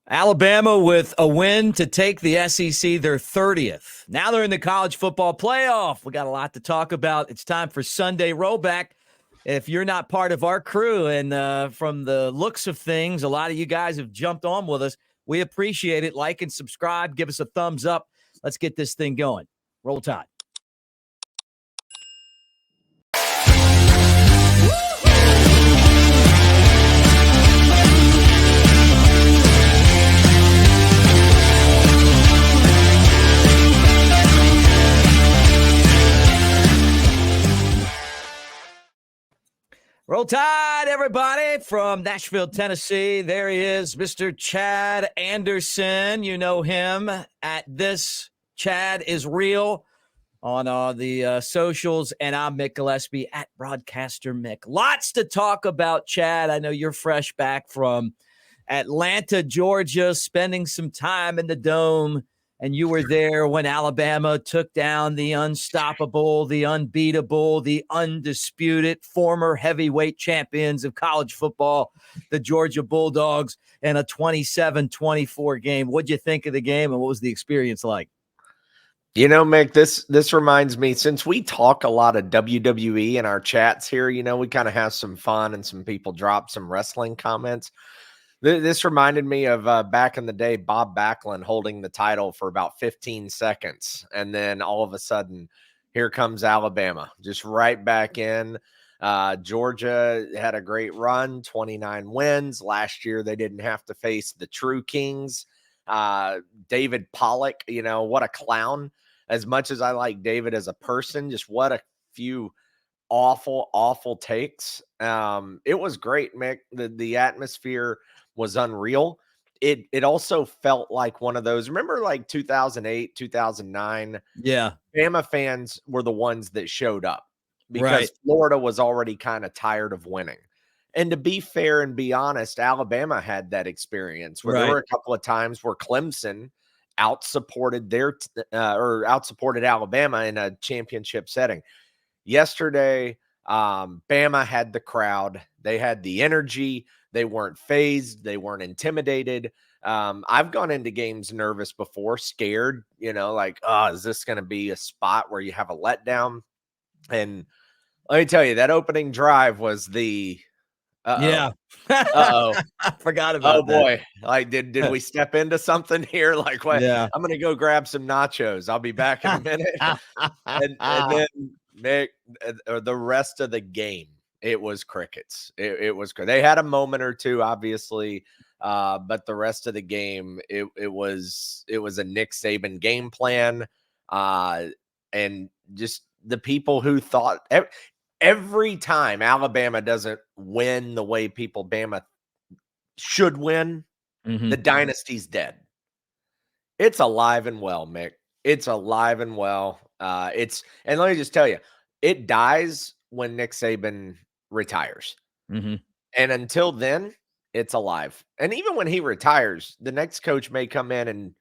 Alabama with a win to take the SEC their 30th. Now they're in the college football playoff. We got a lot to talk about. It's time for Sunday Rollback. If you're not part of our crew, and from the looks of things, a lot of you guys have jumped on with us. We appreciate it. Like and subscribe. Give us a thumbs up. Let's get this thing going. Roll Tide. Roll Tide, everybody, from Nashville, Tennessee. There he is, Mr. Chad Anderson. You know him at This Chad Is Real on the socials. And I'm Mick Gillespie at Broadcaster Mick. Lots to talk about, Chad. I know you're fresh back from Atlanta, Georgia, spending some time in the Dome. And you were there when Alabama took down the unstoppable, the unbeatable, the undisputed former heavyweight champions of college football, the Georgia Bulldogs, in a 27-24 game. What'd you think of the game, and what was the experience like? You know, Mick, this reminds me, since we talk a lot of WWE in our chats here, you know, we kind of have some fun and some people drop some wrestling comments. This reminded me of back in the day, Bob Backlund holding the title for about 15 seconds. And then all of a sudden, here comes Alabama, just right back in. Georgia had a great run, 29 wins. Last year, they didn't have to face the true kings. David Pollock, you know, what a clown. As much as I like David as a person, just what a few awful takes. It was great, Mick. The atmosphere was unreal. It also felt like one of those, remember like 2008, 2009? Yeah. Bama fans were the ones that showed up because Florida was already kind of tired of winning. And to be fair and be honest, Alabama had that experience where there were a couple of times where Clemson outsupported Alabama in a championship setting. Yesterday, Bama had the crowd. They had the energy. They weren't phased. They weren't intimidated. I've gone into games nervous before, scared, you know, like, oh, is this going to be a spot where you have a letdown? And let me tell you, that opening drive was the Yeah. I forgot about that. Oh, boy. Like, did we step into something here? Like, what? Yeah. I'm going to go grab some nachos. I'll be back in a minute. and then, Nick, the rest of the game, it was crickets. It was good. They had a moment or two, obviously, but the rest of the game, it was a Nick Saban game plan, and just the people who thought every time Alabama doesn't win the way Bama should win, the dynasty's dead. It's alive and well, Mick. It's alive and well. And let me just tell you, it dies when Nick Saban retires. And until then, it's alive. And even when he retires, the next coach may come in and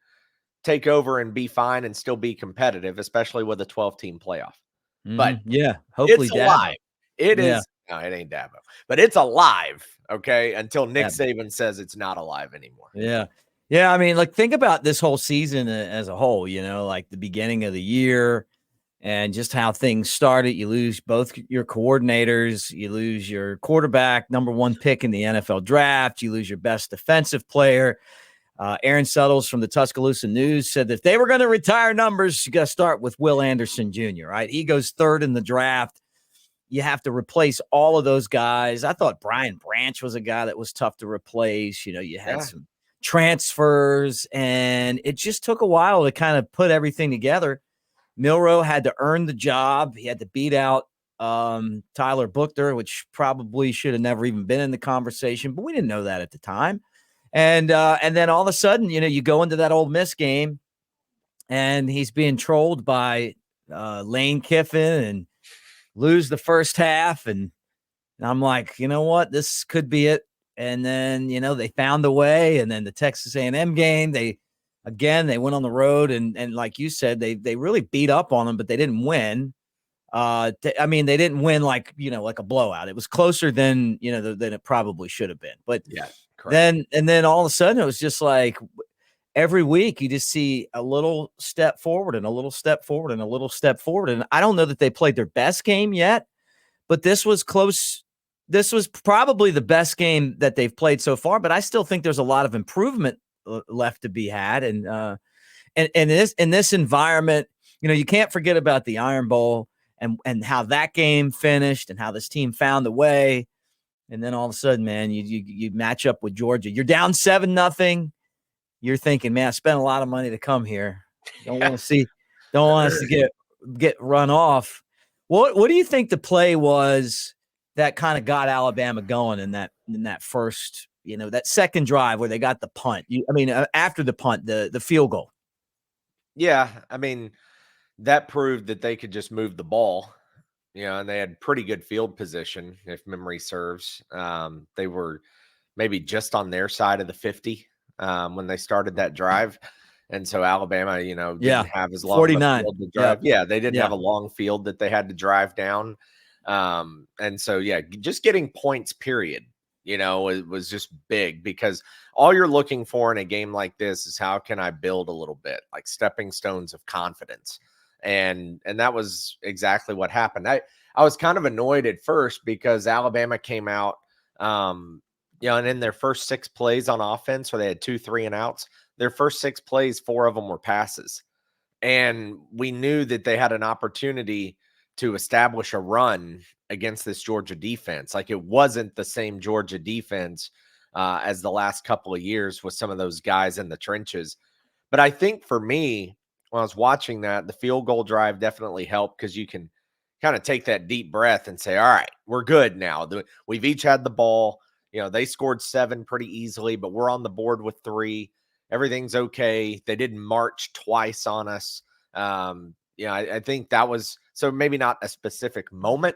take over and be fine and still be competitive, especially with a 12-team playoff. But yeah, hopefully it's alive. It is. No, it ain't Dabo, but it's alive. Okay. Until Nick Saban says it's not alive anymore. Yeah. Yeah. I mean, like, think about this whole season as a whole, you know, like the beginning of the year and just how things started. You lose both your coordinators, you lose your quarterback, number one pick in the NFL draft, you lose your best defensive player. Aaron Suttles from the Tuscaloosa News said that if they were going to retire numbers, you got to start with Will Anderson Jr., right? He goes third in the draft. You have to replace all of those guys. I thought Brian Branch was a guy that was tough to replace. You know, you had some transfers, and it just took a while to kind of put everything together. Milroe had to earn the job. He had to beat out Tyler Buchner, which probably should have never even been in the conversation, but we didn't know that at the time. And then all of a sudden, you know, you go into that Ole Miss game, and he's being trolled by Lane Kiffin and lose the first half. And I'm like, you know what? This could be it. And then, you know, they found a way. And then the Texas A&M game, they went on the road. And like you said, they really beat up on them, but they didn't win. I mean, they didn't win like, you know, like a blowout. It was closer than, you know, than it probably should have been. But Then all of a sudden it was just like every week you just see a little step forward and a little step forward and a little step forward. And I don't know that they played their best game yet, but this was close. This was probably the best game that they've played so far, but I still think there's a lot of improvement left to be had. And in this environment, you can't forget about the Iron Bowl and how that game finished and how this team found the way. And then all of a sudden, man, you match up with Georgia. You're down 7-0. You're thinking, man, I spent a lot of money to come here. Don't want us to get run off. What do you think the play was that kind of got Alabama going in that first, that second drive where they got the punt? After the punt, the field goal. Yeah, that proved that they could just move the ball. And they had pretty good field position, if memory serves. They were maybe just on their side of the 50 when they started that drive. And so Alabama, didn't have as long 49. of a field to drive. Yep. Yeah, they didn't have a long field that they had to drive down. And so, just getting points, period, it was just big, because all you're looking for in a game like this is how can I build a little bit, like stepping stones of confidence. And that was exactly what happened. I was kind of annoyed at first because Alabama came out, and in their first 6 plays on offense, where they had 2 3-and-outs, their first 6 plays, 4 of them were passes. And we knew that they had an opportunity to establish a run against this Georgia defense. Like, it wasn't the same Georgia defense as the last couple of years with some of those guys in the trenches. But I think for me, when I was watching that, the field goal drive definitely helped, because you can kind of take that deep breath and say, all right, we're good now. We've each had the ball. They scored 7 pretty easily, but we're on the board with 3. Everything's okay. They didn't march twice on us. I think that was, so maybe not a specific moment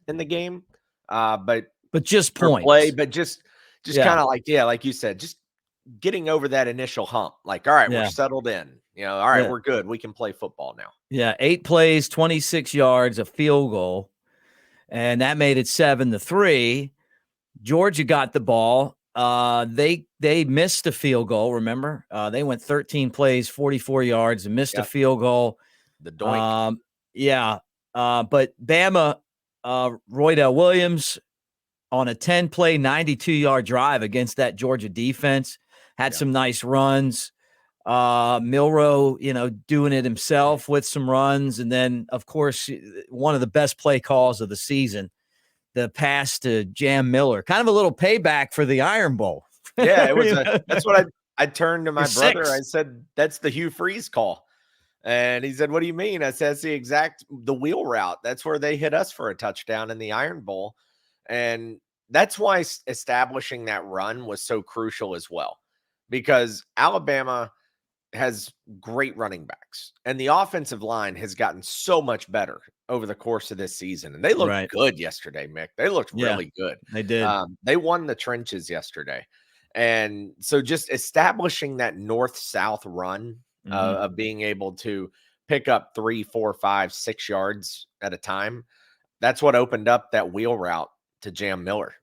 in the game, but just points. Play, but just kind of like you said, just getting over that initial hump. Like, all right, we're settled in. All right, we're good. We can play football now. Yeah, 8 plays, 26 yards, a field goal, and that made it 7-3. Georgia got the ball. They missed a field goal. Remember, they went 13 plays, 44 yards, and missed a field goal. The doink. But Bama, Roydell Williams, on a 10-play, 92-yard drive against that Georgia defense, had some nice runs. Milroe, doing it himself with some runs. And then, of course, one of the best play calls of the season, the pass to Jam Miller, kind of a little payback for the Iron Bowl. Yeah, it was. That's what I turned to my brother. I said, that's the Hugh Freeze call. And he said, what do you mean? I said, that's the wheel route. That's where they hit us for a touchdown in the Iron Bowl. And that's why establishing that run was so crucial as well, because Alabama has great running backs, and the offensive line has gotten so much better over the course of this season. And they looked good yesterday, Mick. They looked really good. They did. They won the trenches yesterday. And so just establishing that north-south run of being able to pick up 3, 4, 5, 6 yards at a time, that's what opened up that wheel route to Jam Miller,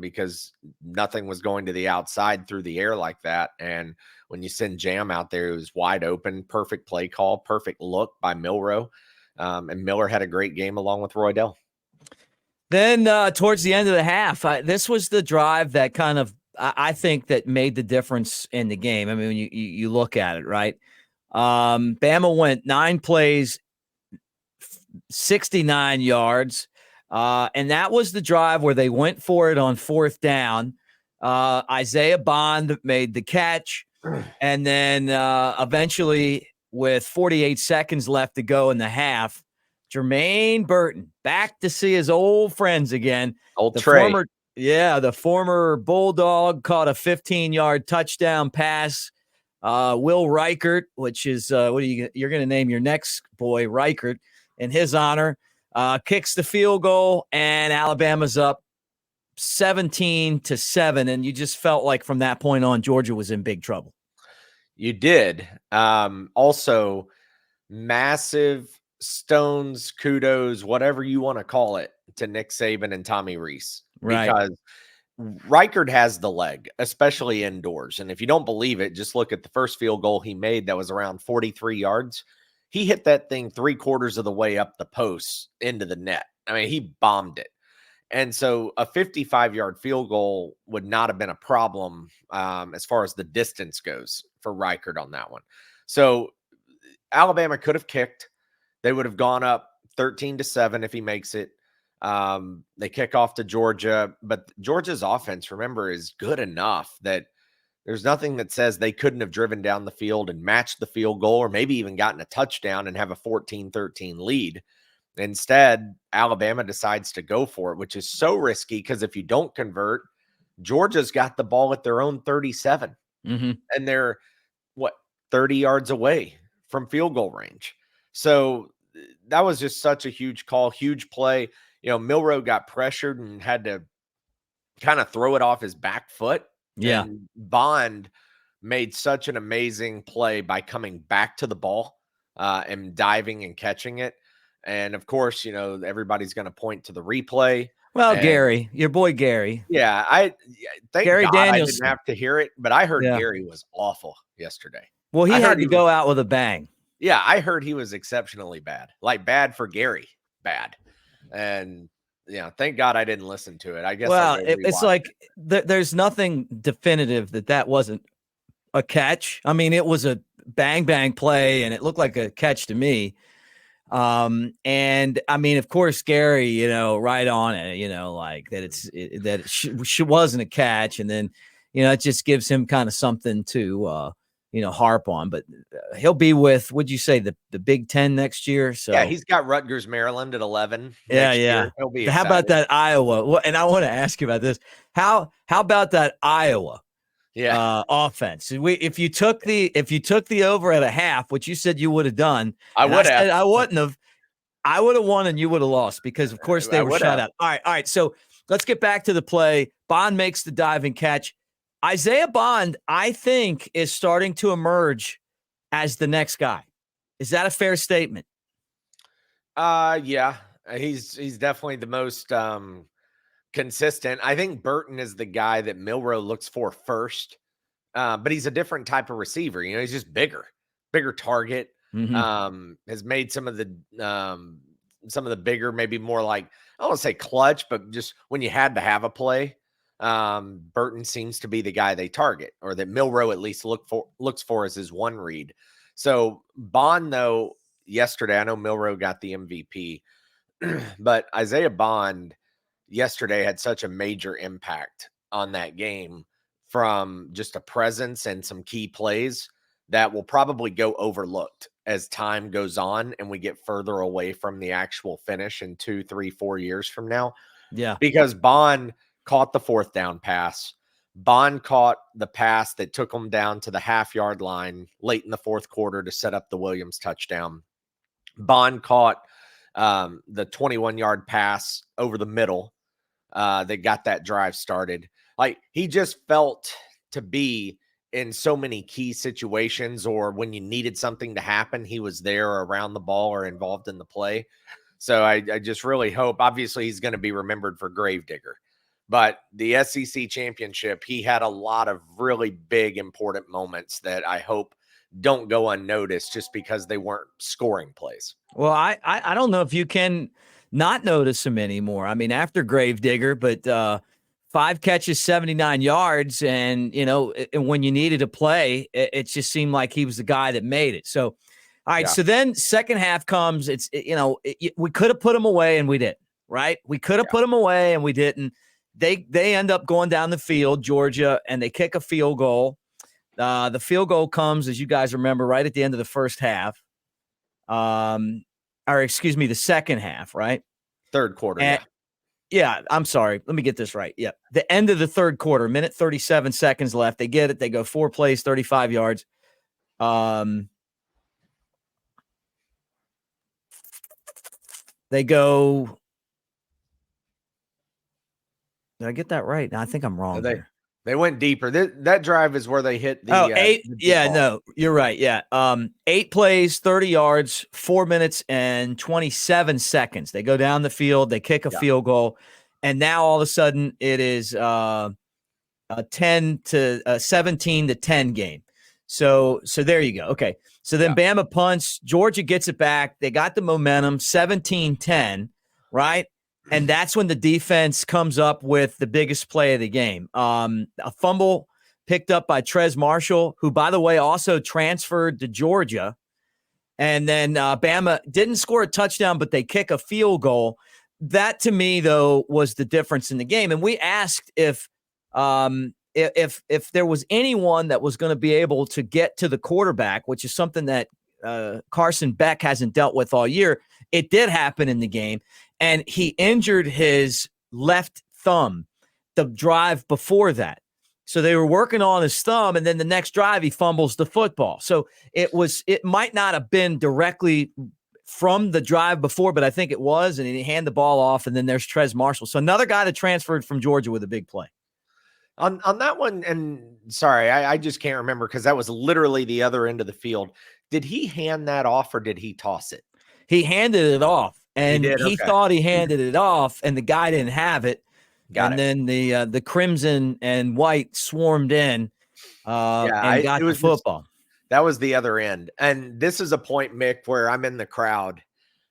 because nothing was going to the outside through the air like that. And when you send Jam out there, it was wide open, perfect play call, perfect look by Milroe. And Miller had a great game along with Roydell. Then towards the end of the half, this was the drive that kind of, I think, that made the difference in the game. I mean, when you look at it, right? Bama went 9 plays, 69 yards. And that was the drive where they went for it on 4th down. Isaiah Bond made the catch. And then eventually, with 48 seconds left to go in the half, Jermaine Burton back to see his old friends again. The former Bulldog caught a 15-yard touchdown pass. Will Reichert, which is you're going to name your next boy Reichert in his honor, kicks the field goal, and Alabama's up 17-7. And you just felt like from that point on, Georgia was in big trouble. You did. Also, massive stones, kudos, whatever you want to call it, to Nick Saban and Tommy Rees. Right. Because Reichard has the leg, especially indoors. And if you don't believe it, just look at the first field goal he made that was around 43 yards. He hit that thing 3/4 of the way up the post into the net. I mean, he bombed it. And so a 55-yard field goal would not have been a problem as far as the distance goes for Reichard on that one. So Alabama could have kicked. They would have gone up 13-7 if he makes it. They kick off to Georgia, but Georgia's offense, remember, is good enough that there's nothing that says they couldn't have driven down the field and matched the field goal or maybe even gotten a touchdown and have a 14-13 lead. Instead, Alabama decides to go for it, which is so risky because if you don't convert, Georgia's got the ball at their own 37. And they're, 30 yards away from field goal range. So that was just such a huge call, huge play. Milroe got pressured and had to kind of throw it off his back foot. Yeah. And Bond made such an amazing play by coming back to the ball and diving and catching it. And of course, everybody's going to point to the replay. Well, Gary, your boy Gary. Yeah, thank Gary God Daniels. I didn't have to hear it, but I heard Gary was awful yesterday. Well, he had to go out with a bang. Yeah, I heard he was exceptionally bad. Like bad for Gary, bad. And thank God I didn't listen to it. I guess. Well, it's like there's nothing definitive that wasn't a catch. I mean, it was a bang play, and it looked like a catch to me. And I mean, of course, Gary, right on it, like that it wasn't a catch. And then, it just gives him kind of something to, harp on, but he'll be with, would you say the Big Ten next year? So yeah, he's got Rutgers, Maryland at 11. Yeah. Year. He'll be How about that Iowa? And I want to ask you about this. How about that Iowa? Yeah. Offense. If you took the over at a half, which you said you would have done, I would have. I wouldn't have. I would have won and you would have lost because, of course, they were shut out. All right. So let's get back to the play. Bond makes the diving catch. Isaiah Bond, I think, is starting to emerge as the next guy. Is that a fair statement? Yeah. He's definitely the most consistent. I think Burton is the guy that Milroe looks for first, but he's a different type of receiver. He's just bigger target. Has made some of the bigger, maybe more like, I don't want to say clutch, but just when you had to have a play, Burton seems to be the guy they target, or that Milroe at least looks for as his one read. So Bond, though, yesterday, I know Milroe got the MVP, but Isaiah Bond yesterday had such a major impact on that game from just a presence and some key plays that will probably go overlooked as time goes on and we get further away from the actual finish in 2, 3, 4 years from now. Yeah. Because Bond caught the 4th down pass. Bond caught the pass that took him down to the half-yard line late in the 4th quarter to set up the Williams touchdown. Bond caught the 21-yard pass over the middle that got that drive started. Like, he just felt to be in so many key situations, or when you needed something to happen, he was there or around the ball or involved in the play. So I just really hope, obviously he's going to be remembered for Gravedigger, but the SEC championship, he had a lot of really big, important moments that I hope don't go unnoticed just because they weren't scoring plays. Well, I don't know if you can not notice him anymore. I mean, after Gravedigger, but 5 catches, 79 yards. And, when you needed a play, it just seemed like he was the guy that made it. So, all right. Yeah. So then second half comes, we could have put him away and we didn't, right? We could have put him away and we didn't. They end up going down the field, Georgia, and they kick a field goal. The field goal comes, as you guys remember, right at the end of the first half. The second half, right? Third quarter. Yeah, I'm sorry. Let me get this right. Yeah. The end of the third quarter, minute 37 seconds left. They get it. They go 4 plays, 35 yards. They go. Did I get that right? I think I'm wrong. They went deeper. That drive is where they hit the 8. No, you're right. Yeah. 8 plays, 30 yards, 4 minutes and 27 seconds. They go down the field. They kick a field goal. and now all of a sudden it is a 17 to 10 game. So there you go. Okay. So then Bama punts, Georgia gets it back. They got the momentum, 17-10, right? And that's when the defense comes up with the biggest play of the game. A fumble picked up by Trez Marshall, who, by the way, also transferred to Georgia. And then Bama didn't score a touchdown, but they kick a field goal. That, to me, though, was the difference in the game. And we asked if there was anyone that was going to be able to get to the quarterback, which is something that Carson Beck hasn't dealt with all year. It did happen in the game, and he injured his left thumb the drive before that. So they were working on his thumb, and then the next drive he fumbles the football. So it might not have been directly from the drive before, but I think it was, and he handed the ball off, and then there's Trez Marshall. So another guy that transferred from Georgia with a big play. On that one, and sorry, I just can't remember because that was literally the other end of the field. Did he hand that off or did he toss it? He handed it off, and he thought he handed it off, and the guy didn't have it. Then the crimson and white swarmed in and got the football. That was the other end. And this is a point, Mick, where I'm in the crowd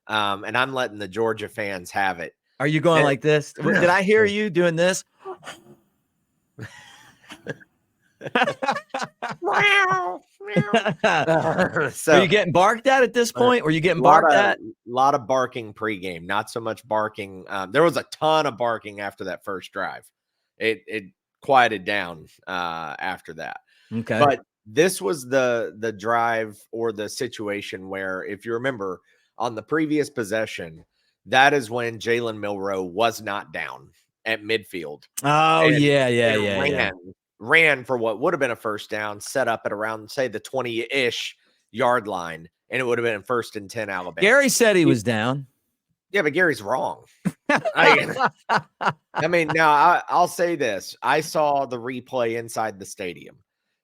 and I'm letting the Georgia fans have it. Are you going like this? Did I hear you doing this? So, are you getting barked at this point? Or are you getting barked at? A lot of barking pregame, not so much barking. There was a ton of barking after that first drive. It quieted down after that. Okay. But this was the drive or the situation where, if you remember, on the previous possession, that is when Jalen Milroe was not down at midfield. Oh, and ran for what would have been a first down, set up at around, say, the 20-ish yard line, and it would have been 1st and 10 Alabama. Gary said he was down. Yeah, but Gary's wrong. I mean, now I'll say this. I saw the replay inside the stadium.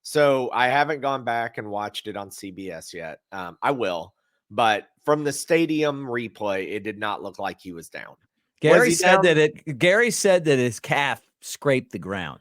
So I haven't gone back and watched it on CBS yet. I will. But from the stadium replay, it did not look like he was down. Gary said that his calf scraped the ground.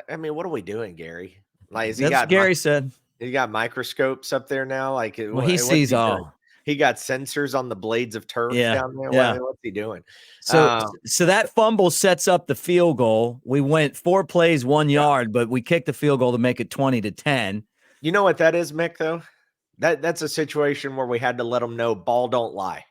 I mean, what are we doing, Gary? Like, Gary said. He got microscopes up there now. Like, he sees all. He got sensors on the blades of turf down there. Yeah. What's he doing? So that fumble sets up the field goal. We went 4 plays, 1 yard, but we kicked the field goal to make it 20-10. You know what that is, Mick, though? That's a situation where we had to let them know ball don't lie.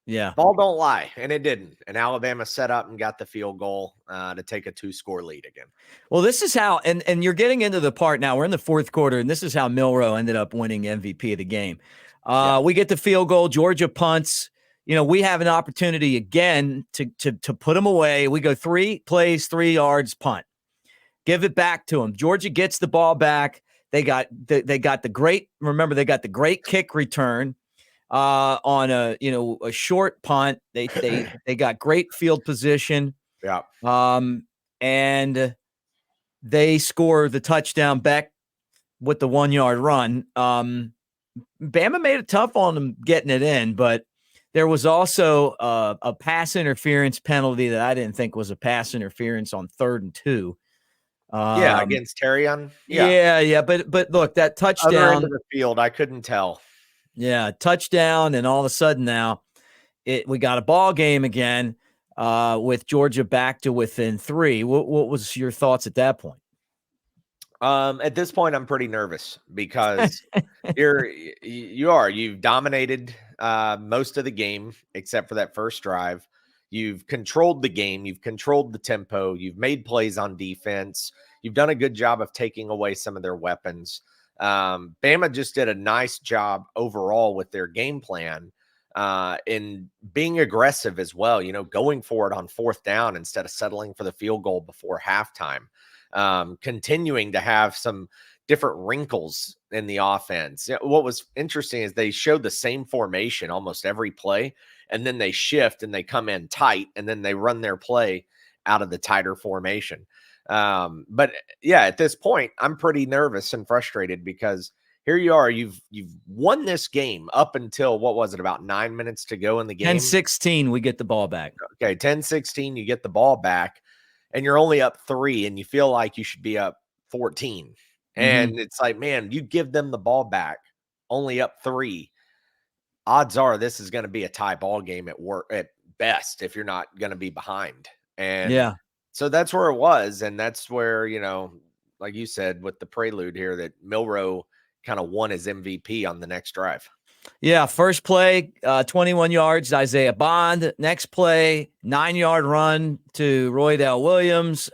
Yeah. Ball don't lie. And it didn't. And Alabama set up and got the field goal to take a 2-score lead again. Well, this is how, and you're getting into the part now. We're in the 4th quarter, and this is how Milroe ended up winning MVP of the game. We get the field goal. Georgia punts. You know, we have an opportunity again to put them away. We go 3 plays, 3 yards, punt. Give it back to them. Georgia gets the ball back. They got the great kick return on a short punt. They got great field position. Yeah. And they score the touchdown back with the 1 yard run. Bama made it tough on them getting it in, but there was also a pass interference penalty that I didn't think was a pass interference on 3rd and 2. Against Terrion. Yeah. But look, that touchdown. Other end of the field, I couldn't tell. Yeah, touchdown, and all of a sudden now we got a ball game again with Georgia back to within 3. What was your thoughts at that point? At this point, I'm pretty nervous because you've dominated most of the game except for that first drive. You've controlled the game. You've controlled the tempo. You've made plays on defense. You've done a good job of taking away some of their weapons. Bama just did a nice job overall with their game plan in being aggressive as well, going for it on 4th down instead of settling for the field goal before halftime. Continuing to have some different wrinkles in the offense. What was interesting is they showed the same formation almost every play, and then they shift and they come in tight, and then they run their play out of the tighter formation. But yeah, at this point, I'm pretty nervous and frustrated because here you are. You've won this game up until, what was it, about 9 minutes to go in the game? 10-16, we get the ball back. Okay, 10-16, you get the ball back, and you're only up 3, and you feel like you should be up 14. And it's like, man, you give them the ball back, only up 3. Odds are this is going to be a tie ball game at best if you're not going to be behind. And so that's where it was. And that's where, like you said, with the prelude here, that Milroe kind of won his MVP on the next drive. Yeah, first play, 21 yards, Isaiah Bond. Next play, 9-yard run to Roydell Williams.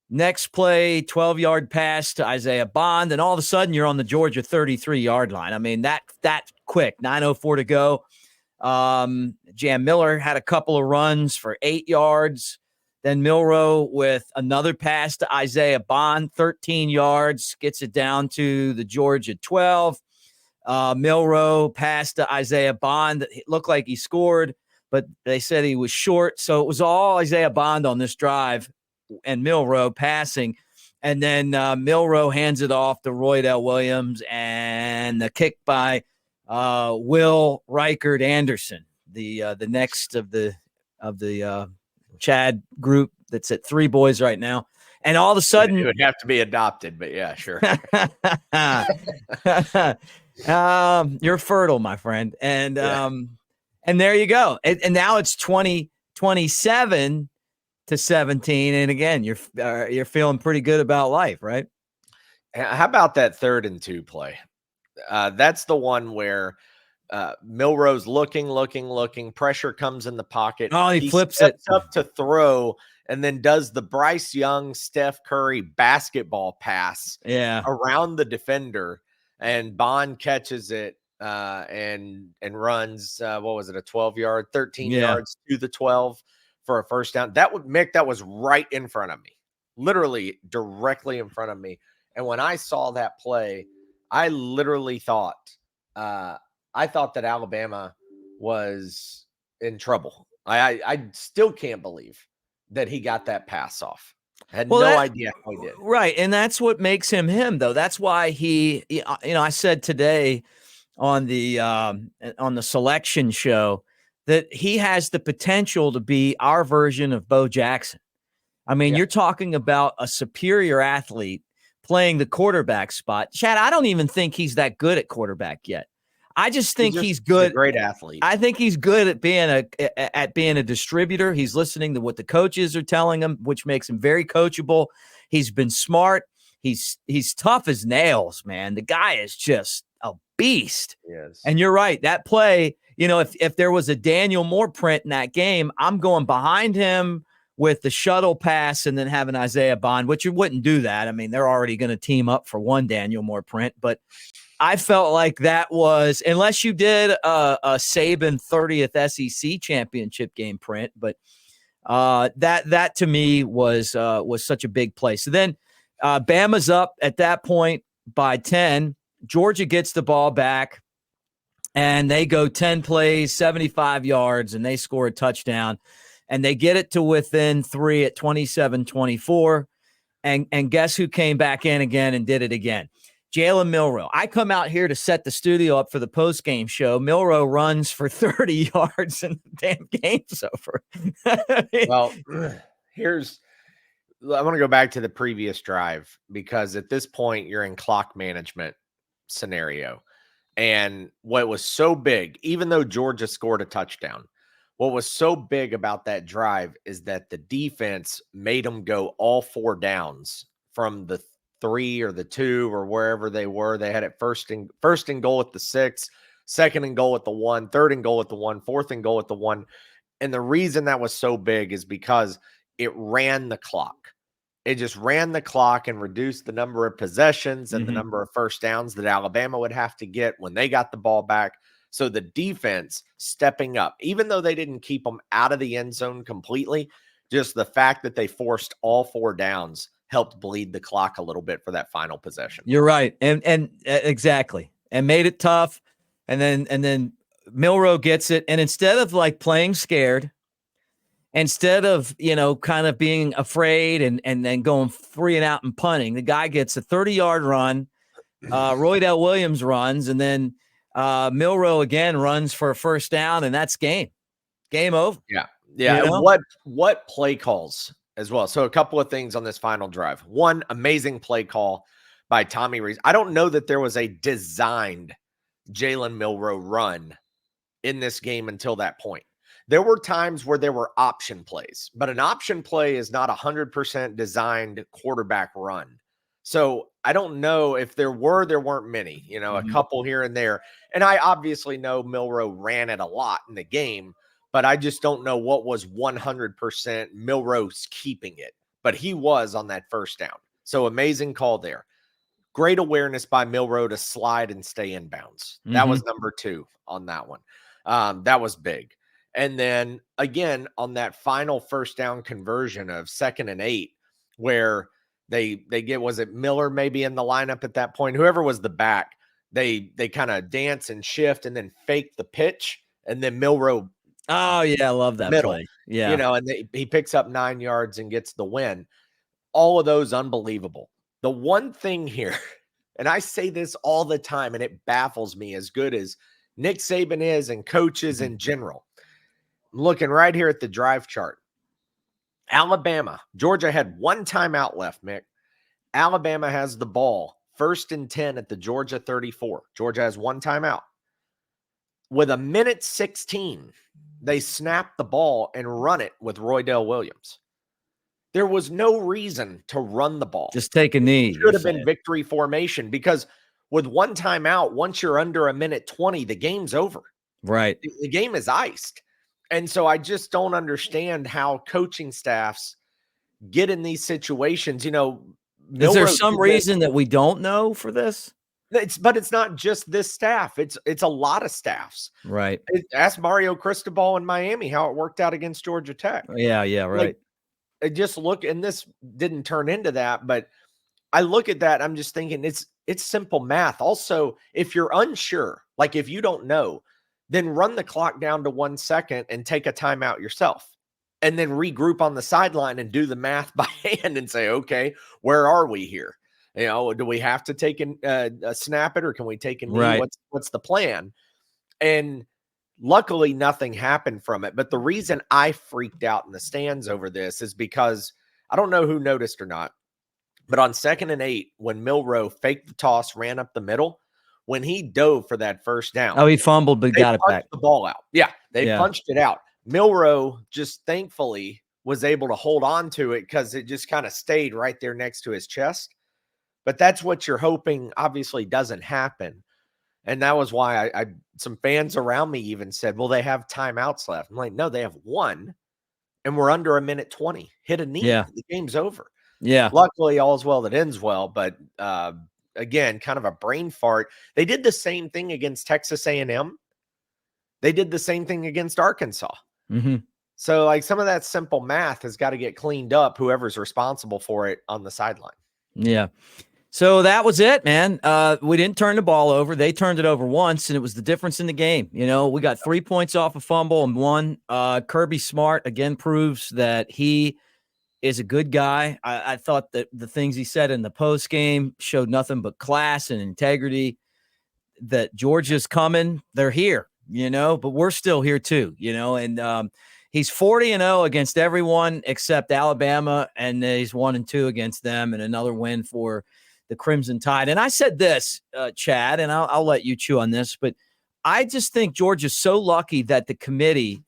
Next play, 12-yard pass to Isaiah Bond. And all of a sudden, you're on the Georgia 33-yard line. I mean, that quick, 9:04 to go. Jam Miller had a couple of runs for 8 yards. Then Milroe with another pass to Isaiah Bond, 13 yards, gets it down to the Georgia 12. Milroe passed to Isaiah Bond. It looked like he scored, but they said he was short. So it was all Isaiah Bond on this drive and Milroe passing. And then Milroe hands it off to Roydell Williams, and the kick by Will Reichard Anderson, the next of the Chad group that's at 3 boys right now. And all of a sudden, it would have to be adopted, but yeah, sure. You're fertile, my friend. And and there you go. And now it's 27 to 17. And again, you're feeling pretty good about life, right? How about that 3rd and 2 play? That's the one where Milroe's looking, pressure comes in the pocket. Oh, he flips it up to throw, and then does the Bryce Young, Steph Curry basketball pass around the defender, and Bond catches it and runs, what was it, a 12-yard, 13 yards to the 12 for a first down. That was right in front of me, literally directly in front of me. And when I saw that play, I literally thought, that Alabama was in trouble. I still can't believe that he got that pass off. I had no idea how he did. Right. And that's what makes him him, though. That's why I said today on the selection show that he has the potential to be our version of Bo Jackson. I mean, you're talking about a superior athlete playing the quarterback spot. Chad, I don't even think he's that good at quarterback yet. I just think he's good. He's a great athlete. I think he's good at being a distributor. He's listening to what the coaches are telling him, which makes him very coachable. He's been smart. He's tough as nails, man. The guy is just a beast. Yes. And you're right. That play, if there was a Daniel Moore print in that game, I'm going behind him with the shuttle pass and then having Isaiah Bond, which you wouldn't do that. I mean, they're already going to team up for one Daniel Moore print, but I felt like that was, unless you did a Saban 30th SEC championship game print, but that to me was such a big play. So then Bama's up at that point by 10. Georgia gets the ball back, and they go 10 plays, 75 yards, and they score a touchdown. And they get it to within 3 at 27-24. And guess who came back in again and did it again? Jalen Milroe. I come out here to set the studio up for the post-game show. Milroe runs for 30 yards and the damn game's over. Well, I want to go back to the previous drive, because at this point you're in clock management scenario. And what was so big, even though Georgia scored a touchdown, what was so big about that drive is that the defense made them go all 4 downs from the 3 or the 2 or wherever they were. They had it first and goal at the 6, 2nd and goal at the 1, 3rd and goal at the 1, 4th and goal at the 1. And the reason that was so big is because it ran the clock. It just ran the clock and reduced the number of possessions and the number of first downs that Alabama would have to get when they got the ball back. So the defense stepping up, even though they didn't keep them out of the end zone completely, just the fact that they forced all 4 downs helped bleed the clock a little bit for that final possession. You're right. And exactly. And made it tough. And then Milroe gets it. And instead of like playing scared, instead of, kind of being afraid and then going free and out and punting, the guy gets a 30-yard run, Roydell Williams runs, and then Milroe again runs for a first down, and that's game over. Yeah. Yeah. You know? What play calls as well? So a couple of things on this final drive. One, amazing play call by Tommy Rees. I don't know that there was a designed Jalen Milroe run in this game until that point. There were times where there were option plays, but an option play is not 100% designed quarterback run. So I don't know if there weren't many, a couple here and there. And I obviously know Milroe ran it a lot in the game, but I just don't know what was 100% Milroe's keeping it. But he was on that first down. So amazing call there. Great awareness by Milroe to slide and stay in bounds. That was number 2 on that one. That was big. And then again, on that final first down conversion of 2nd and 8, where they get, was it Miller maybe in the lineup at that point? Whoever was the back, they kind of dance and shift and then fake the pitch. And then Milroe. Oh, yeah. I love that middle, play. Yeah. And he picks up 9 yards and gets the win. All of those unbelievable. The one thing here, and I say this all the time, and it baffles me as good as Nick Saban is and coaches in general. I'm looking right here at the drive chart. Alabama, Georgia had 1 timeout left, Mick. Alabama has the ball, 1st and 10 at the Georgia 34. Georgia has 1 timeout. With 1:16, they snap the ball and run it with Roydell Williams. There was no reason to run the ball. Just take a knee. It should have been victory formation, because with 1 timeout, once you're under 1:20, the game's over. Right. The game is iced. And so I just don't understand how coaching staffs get in these situations. Is there some reason that we don't know for this? But it's not just this staff. It's a lot of staffs. Right. Ask Mario Cristobal in Miami how it worked out against Georgia Tech. Yeah, right. I just look, and this didn't turn into that, but I look at that, I'm just thinking it's simple math. Also, if you're unsure, like if you don't know, then run the clock down to 1 second and take a timeout yourself, and then regroup on the sideline and do the math by hand and say, okay, where are we here? Do we have to take a snap it, or can we take a knee? Right. What's the plan? And luckily nothing happened from it. But the reason I freaked out in the stands over this is because I don't know who noticed or not, but on 2nd and 8, when Milroe faked the toss, ran up the middle, when he dove for that first down. Oh, he fumbled, but got it back. The ball out. Yeah, they punched it out. Milroe just thankfully was able to hold on to it because it just kind of stayed right there next to his chest. But that's what you're hoping obviously doesn't happen. And that was why I some fans around me even said, well, they have timeouts left. I'm like, no, they have 1, and we're under 1:20. Hit a knee. Yeah. The game's over. Yeah. Luckily, all's well that ends well. But again, kind of a brain fart. They did the same thing against Texas A&M. They did the same thing against Arkansas. Mm-hmm. So like some of that simple math has got to get cleaned up, whoever's responsible for it on the sideline. Yeah. So that was it, man. We didn't turn the ball over. They turned it over once, and it was the difference in the game. We got 3 points off a fumble and 1. Kirby Smart, again, proves that he is a good guy. I thought that the things he said in the post game showed nothing but class and integrity, that Georgia's coming. They're here, but we're still here too, and he's 40-0 against everyone except Alabama, and he's 1-2 against them, and another win for the Crimson Tide. And I said this, Chad, and I'll let you chew on this, but I just think Georgia's so lucky that the committee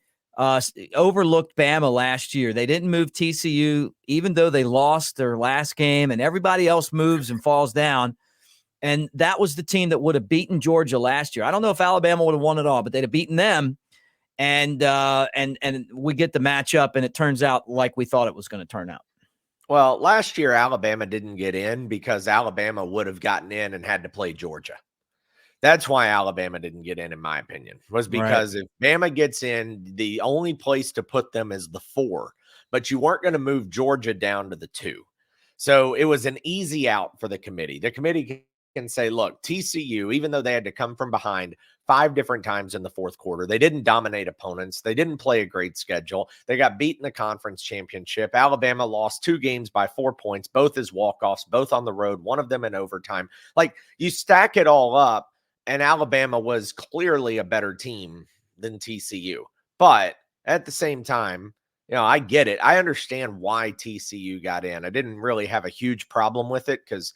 overlooked Bama last year. They didn't move TCU, even though they lost their last game, and everybody else moves and falls down. And that was the team that would have beaten Georgia last year. I don't know if Alabama would have won it all, but they'd have beaten them. And we get the matchup, and it turns out like we thought it was going to turn out. Well, last year, Alabama didn't get in because Alabama would have gotten in and had to play Georgia. That's why Alabama didn't get in my opinion, was because if Bama gets in, the only place to put them is the 4, but you weren't going to move Georgia down to the 2. So it was an easy out for the committee. The committee and say, look, TCU, even though they had to come from behind 5 different times in the fourth quarter, they didn't dominate opponents. They didn't play a great schedule. They got beat in the conference championship. Alabama lost 2 games by 4 points, both as walk-offs, both on the road, one of them in overtime. Like, you stack it all up, and Alabama was clearly a better team than TCU. But at the same time, I get it. I understand why TCU got in. I didn't really have a huge problem with it because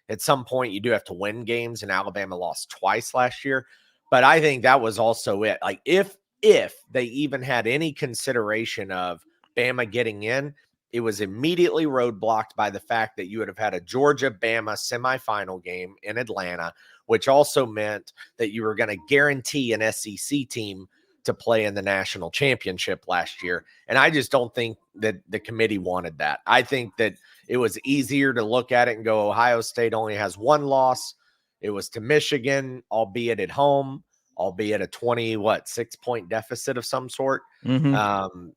at some point you do have to win games, and Alabama lost twice last year. But I think that was also it. Like, if they even had any consideration of Bama getting in, it was immediately roadblocked by the fact that you would have had a Georgia-Bama semifinal game in Atlanta, which also meant that you were going to guarantee an SEC team to play in the national championship last year. And I just don't think that the committee wanted that. I think that it was easier to look at it and go, Ohio State only has 1 loss. It was to Michigan, albeit at home, albeit a 6-point deficit of some sort. Mm-hmm.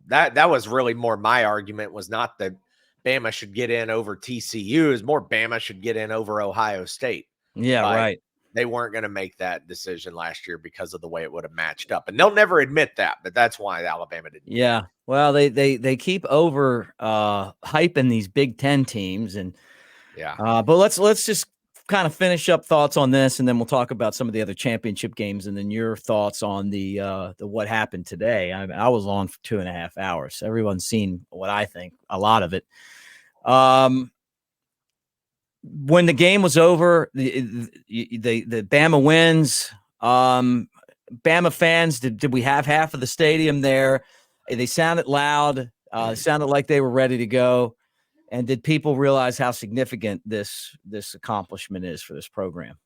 That was really more my argument, was not that Bama should get in over TCU, is more Bama should get in over Ohio State. Yeah, but right. They weren't going to make that decision last year because of the way it would have matched up. And they'll never admit that, but that's why Alabama didn't. Yeah. Well, they keep over hyping these Big Ten teams. And but let's just kind of finish up thoughts on this, and then we'll talk about some of the other championship games, and then your thoughts on the what happened today. I was on for 2.5 hours. Everyone's seen what I think, a lot of it. When the game was over, the Bama wins. Bama fans, did we have half of the stadium there? They sounded loud. Sounded like they were ready to go. And did people realize how significant this accomplishment is for this program?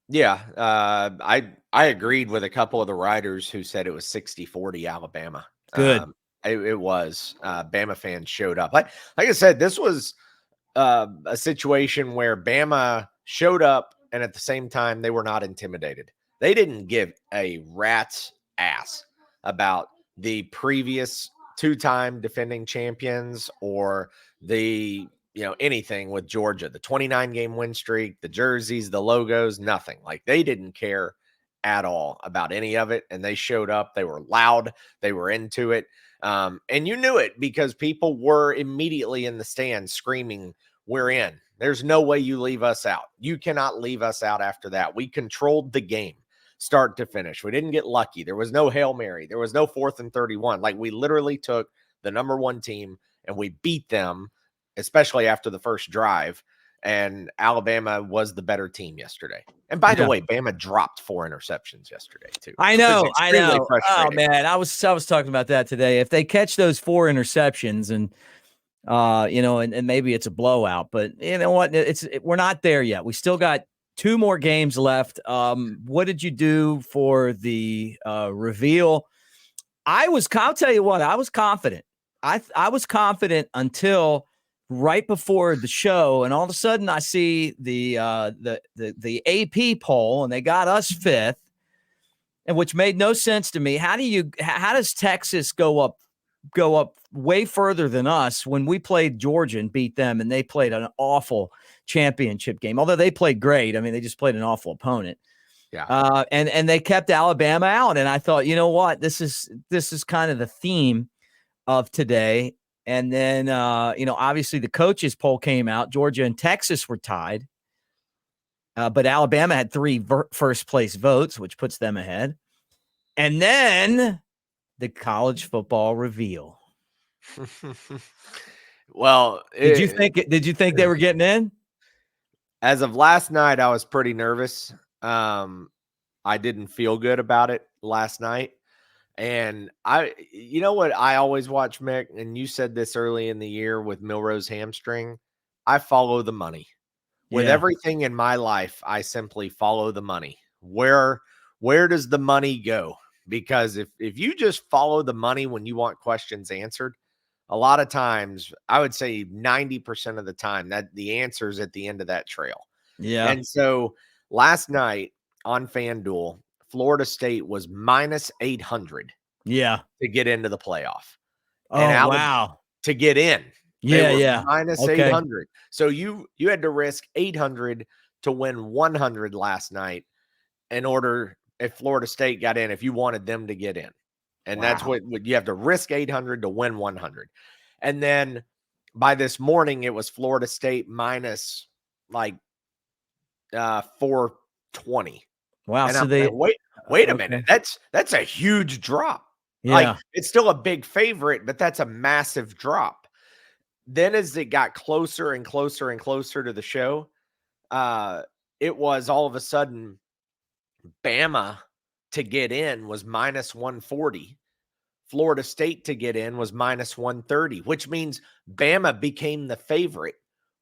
Yeah, I agreed with a couple of the writers who said it was 60-40 Alabama. Good. It was. Bama fans showed up. Like I said, this was a situation where Bama showed up, and at the same time, they were not intimidated. They didn't give a rat's ass about the previous 2-time defending champions or the anything with Georgia, the 29-game win streak, the jerseys, the logos, nothing. Like, they didn't care at all about any of it, and they showed up. They were loud. They were into it. And you knew it because people were immediately in the stands screaming, "We're in. There's no way you leave us out. You cannot leave us out after that." We controlled the game start to finish. We didn't get lucky. There was no Hail Mary. There was no 4th and 31. Like, we literally took the number 1 team and we beat them, especially after the first drive. And Alabama was the better team yesterday. And by the way, Bama dropped 4 interceptions yesterday too. I know. Oh man, I was talking about that today. If they catch those 4 interceptions, and and maybe it's a blowout, but you know what? We're not there yet. We still got 2 more games left. What did you do for the reveal? I'll tell you what, I was confident. I was confident until right before the show, and all of a sudden I see the AP poll, and they got us 5th, and which made no sense to me. How does Texas go up way further than us when we played Georgia and beat them, and they played an awful championship game? Although they played great, I mean, they just played an awful opponent. Yeah. And they kept Alabama out, and I thought, you know what, this is kind of the theme of today. And then, obviously the coaches poll came out. Georgia and Texas were tied. But Alabama had 3 first place votes, which puts them ahead. And then the college football reveal. Well, did you think they were getting in? As of last night, I was pretty nervous. I didn't feel good about it last night. And you know what, I always watch, Mick, and you said this early in the year with Milroe's hamstring. I follow the money. With everything in my life, I simply follow the money. Where does the money go? Because if you just follow the money when you want questions answered, a lot of times, I would say 90% of the time, that the answer is at the end of that trail. Yeah. And so last night on FanDuel, Florida State was minus 800 to get into the playoff. Oh, wow. To get in. They Yeah, were yeah. minus Okay. 800. So you had to risk 800 to win 100 last night in order if Florida State got in, if you wanted them to get in. And that's Wow. what you have to risk 800 to win 100. And then by this morning, it was Florida State minus like 420. Wow. And So I'm they like, wait a minute. okay. That's a huge drop. Like Yeah. it's still a big favorite, but that's a massive drop. Then as it got closer and closer and closer to the show, it was all of a sudden Bama to get in was minus 140. Florida State to get in was minus 130, which means Bama became the favorite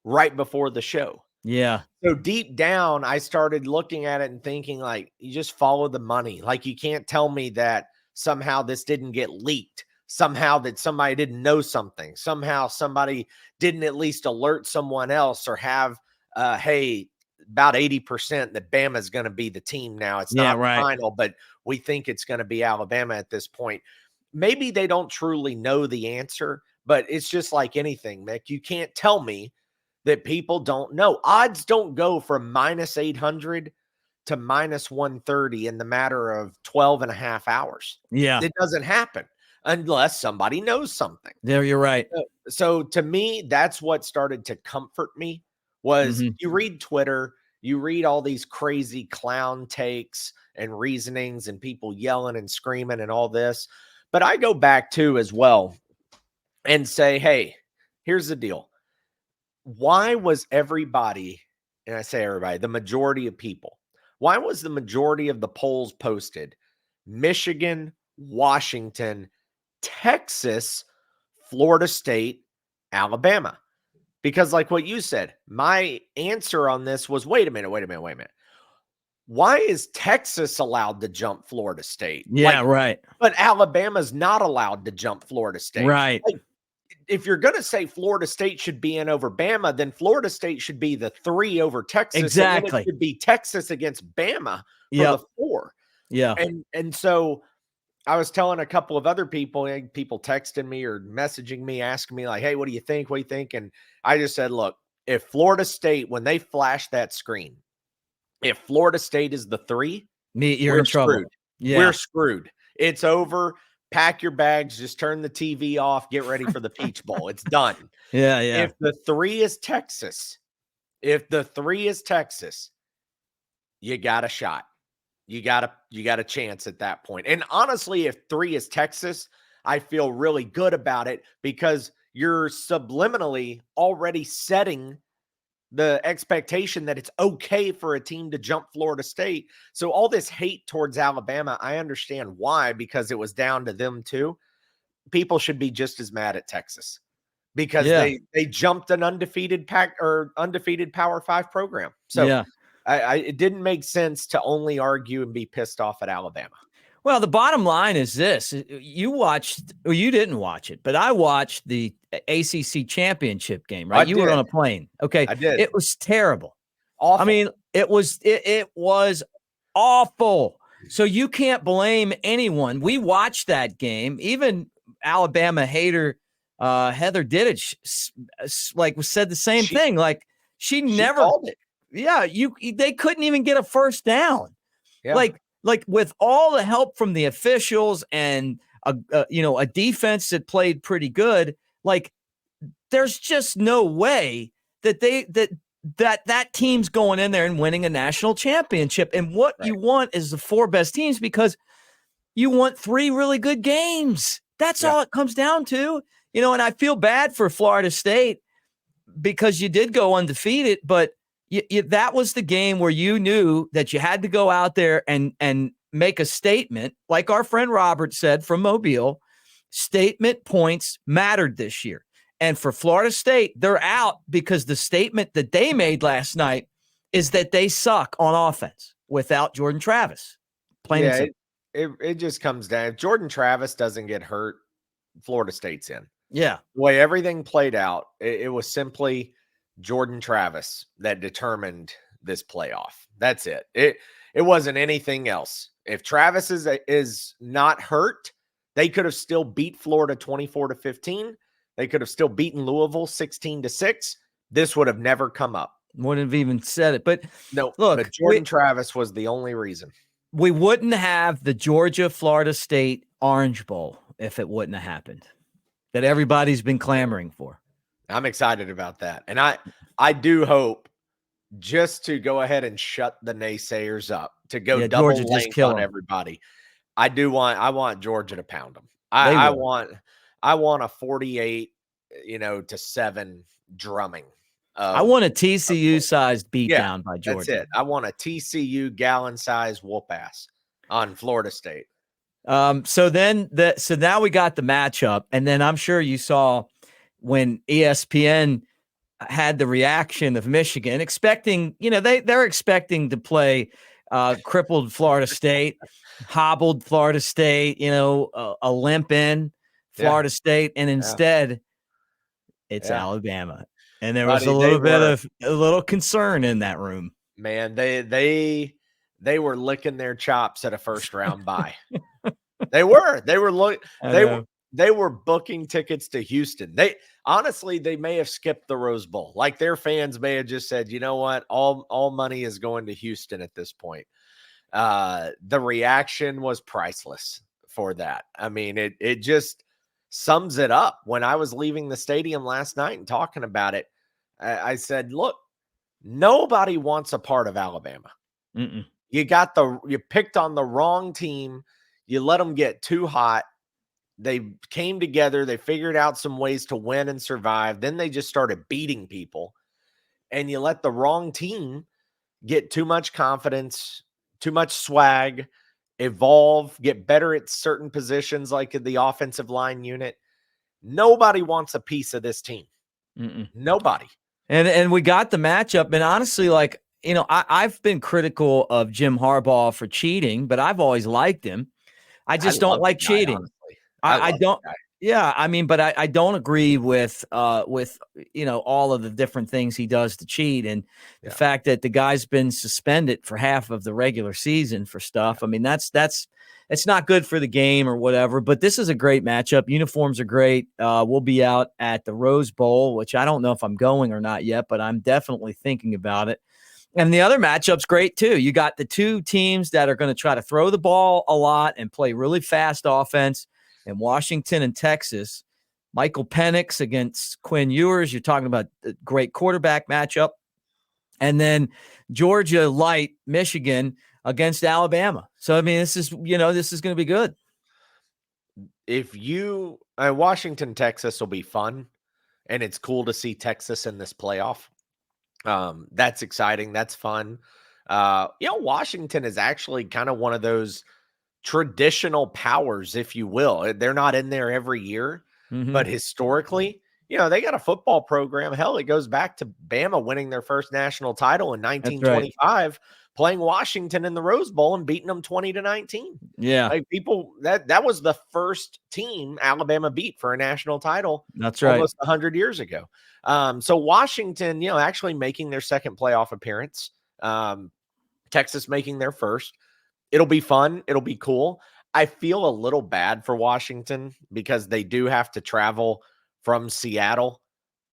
right before the show. Yeah. So deep down, I started looking at it and thinking, like, you just follow the money. Like, you can't tell me that somehow this didn't get leaked, somehow that somebody didn't know something, somehow somebody didn't at least alert someone else or have, hey, about 80% that Bama's going to be the team now. It's Yeah, not right. final, but we think it's going to be Alabama at this point. Maybe they don't truly know the answer, but it's just like anything, Mick. You can't tell me that people don't know. Odds don't go from minus 800 to minus 130 in the matter of 12 and a half hours. Yeah. It doesn't happen unless somebody knows something. There you're right. So to me, that's what started to comfort me was Mhm. you read Twitter, you read all these crazy clown takes and reasonings and people yelling and screaming and all this. But I go back to as well and say, hey, here's the deal. Why was everybody, and I say everybody, the majority of people, why was the majority of the polls posted Michigan, Washington, Texas, Florida State, Alabama? Because, like what you said, my answer on this was wait a minute. Why is Texas allowed to jump Florida State? Yeah, right. But Alabama's not allowed to jump Florida State. Right. Like, if you're going to say Florida State should be in over Bama, then Florida State should be the 3 over Texas. And then it Exactly. should be Texas against Bama for the Yep. 4. Yeah. And so I was telling a couple of other people, people texting me or messaging me, asking me like, hey, what do you think? What do you think? And I just said, look, if Florida State, when they flash that screen, if Florida State is the 3, You're we're in trouble. screwed. Yeah. We're screwed. It's over. Pack your bags. Just turn the TV off. Get ready for the Peach Bowl. It's done. Yeah, yeah. If the 3 is Texas, you got a shot. You got a chance at that point. And honestly, if 3 is Texas, I feel really good about it because you're subliminally already setting the expectation that it's okay for a team to jump Florida State. So all this hate towards Alabama, I understand why, because it was down to them too. People should be just as mad at Texas because Yeah. they jumped an undefeated Power 5 program. So Yeah. it didn't make sense to only argue and be pissed off at Alabama. Well, the bottom line is this. You watched, or you didn't watch it, but I watched the ACC championship game, right? You were on a plane. Okay. I did. It was terrible. Awful. I mean, it was awful. So you can't blame anyone. We watched that game. Even Alabama hater Heather Diddich said the same thing. Like she never called it. Yeah, they couldn't even get a first down. Yeah. Like with all the help from the officials and a defense that played pretty good, like there's just no way that that team's going in there and winning a national championship. And what you want is the 4 best teams because you want 3 really good games. That's all it comes down to. And I feel bad for Florida State because you did go undefeated, but that was the game where you knew that you had to go out there and make a statement. Like our friend Robert said from Mobile, statement points mattered this year. And for Florida State, they're out because the statement that they made last night is that they suck on offense without Jordan Travis. Plain and simple. It just comes down. If Jordan Travis doesn't get hurt, Florida State's in. Yeah. The way everything played out, it was simply Jordan Travis that determined this playoff. That's it. It wasn't anything else. If Travis is not hurt, they could have still beat Florida 24-15. They could have still beaten Louisville 16-6. This would have never come up. Wouldn't have even said it. But no, look, but Jordan Travis was the only reason. We wouldn't have the Georgia-Florida State Orange Bowl if it wouldn't have happened, that everybody's been clamoring for. I'm excited about that. And I do hope, just to go ahead and shut the naysayers up, to go double Georgia length on everybody. I want Georgia to pound them. I want a 48, to 7 drumming. I want a TCU-sized beatdown by Georgia. That's it. I want a TCU gallon-sized whoop ass on Florida State. So now we got the matchup, and then I'm sure you saw when ESPN had the reaction of Michigan, expecting, they're expecting to play crippled Florida State, hobbled Florida State, a limp in Florida State, and instead it's Alabama. And there was a little concern in that room. Man, they were licking their chops at a first round bye. They were booking tickets to Houston. They may have skipped the Rose Bowl. Like, their fans may have just said, you know what, all money is going to Houston at this point. The reaction was priceless for that. I mean, it just sums it up. When I was leaving the stadium last night and talking about it, I said, look, nobody wants a part of Alabama. Mm-mm. You picked on the wrong team. You let them get too hot. They came together. They figured out some ways to win and survive. Then they just started beating people. And you let the wrong team get too much confidence, too much swag, evolve, get better at certain positions like the offensive line unit. Nobody wants a piece of this team. Mm-mm. Nobody. And we got the matchup. And honestly, I've been critical of Jim Harbaugh for cheating, but I've always liked him. I just don't like cheating. Honestly. I don't. Yeah, I mean, but I don't agree with all of the different things he does to cheat, and the fact that the guy's been suspended for half of the regular season for stuff. I mean, it's not good for the game or whatever. But this is a great matchup. Uniforms are great. We'll be out at the Rose Bowl, which I don't know if I'm going or not yet, but I'm definitely thinking about it. And the other matchup's great too. You got the two teams that are going to try to throw the ball a lot and play really fast offense. In Washington and Texas, Michael Penix against Quinn Ewers. You're talking about a great quarterback matchup. And then Georgia Light, Michigan against Alabama. So, I mean, this is going to be good. Washington, Texas will be fun. And it's cool to see Texas in this playoff. That's exciting. That's fun. Washington is actually kind of one of those traditional powers, if you will. They're not in there every year, but historically, they got a football program. Hell, it goes back to Bama winning their first national title in 1925, playing Washington in the Rose Bowl and beating them 20-19. Yeah. Like, people, that was the first team Alabama beat for a national title. That's right. Almost 100 years ago. So Washington, actually making their second playoff appearance. Texas making their first. It'll be fun. It'll be cool. I feel a little bad for Washington because they do have to travel from Seattle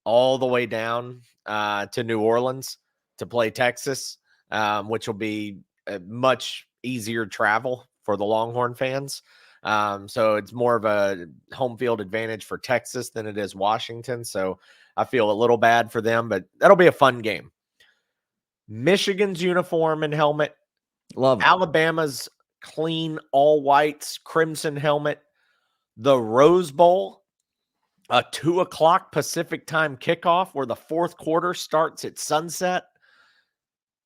all the way down to New Orleans to play Texas, which will be a much easier travel for the Longhorn fans. So it's more of a home field advantage for Texas than it is Washington. So I feel a little bad for them, but that'll be a fun game. Michigan's uniform and helmet. Love it. Alabama's clean all whites, crimson helmet. The Rose Bowl, a 2:00 Pacific time kickoff where the fourth quarter starts at sunset.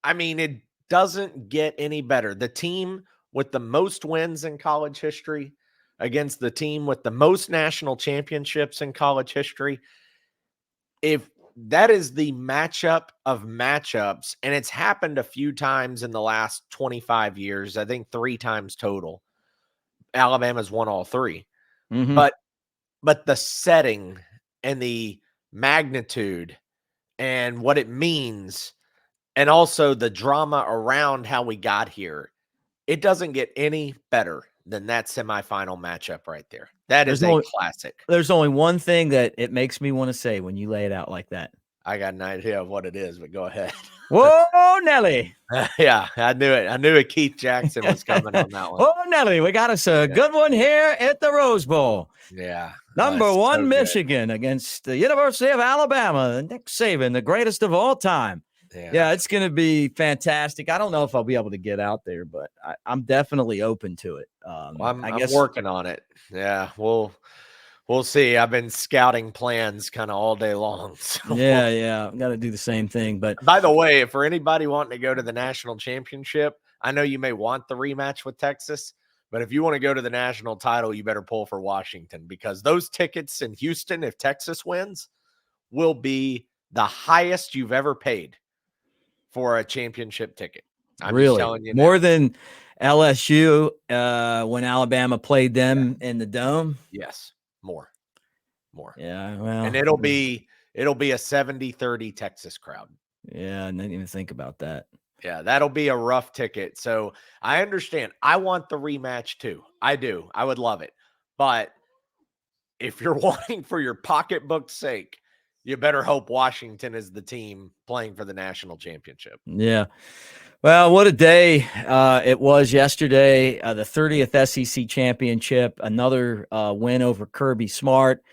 I mean, it doesn't get any better. The team with the most wins in college history against the team with the most national championships in college history. If that is the matchup of matchups, and it's happened a few times in the last 25 years. I think 3 times total. Alabama's won all 3. But the setting and the magnitude and what it means, and also the drama around how we got here, it doesn't get any better than that semifinal matchup right there. That is a classic. There's only one thing that it makes me want to say when you lay it out like that. I got an idea of what it is, but go ahead. Whoa, Nelly. Yeah, I knew it. I knew it. Keith Jackson was coming on that one. Whoa, Nelly. We got us a good one here at the Rose Bowl. Yeah. Number one, so Michigan against the University of Alabama. Nick Saban, the greatest of all time. Yeah, it's going to be fantastic. I don't know if I'll be able to get out there, but I'm definitely open to it. I'm working on it. Yeah, we'll see. I've been scouting plans kind of all day long. So. Yeah. I've got to do the same thing. But by the way, for anybody wanting to go to the national championship, I know you may want the rematch with Texas, but if you want to go to the national title, you better pull for Washington, because those tickets in Houston, if Texas wins, will be the highest you've ever paid for a championship ticket. I'm really just telling you more now. than LSU when Alabama played them in the Dome. Yes, more. Yeah, well, and it'll be a 70-30 Texas crowd. Yeah, I didn't even think about that. Yeah, that'll be a rough ticket. So I understand. I want the rematch too. I do. I would love it. But if you're wanting for your pocketbook's sake, you better hope Washington is the team playing for the national championship. Yeah. Well, what a day it was yesterday. The 30th SEC championship, another win over Kirby Smart.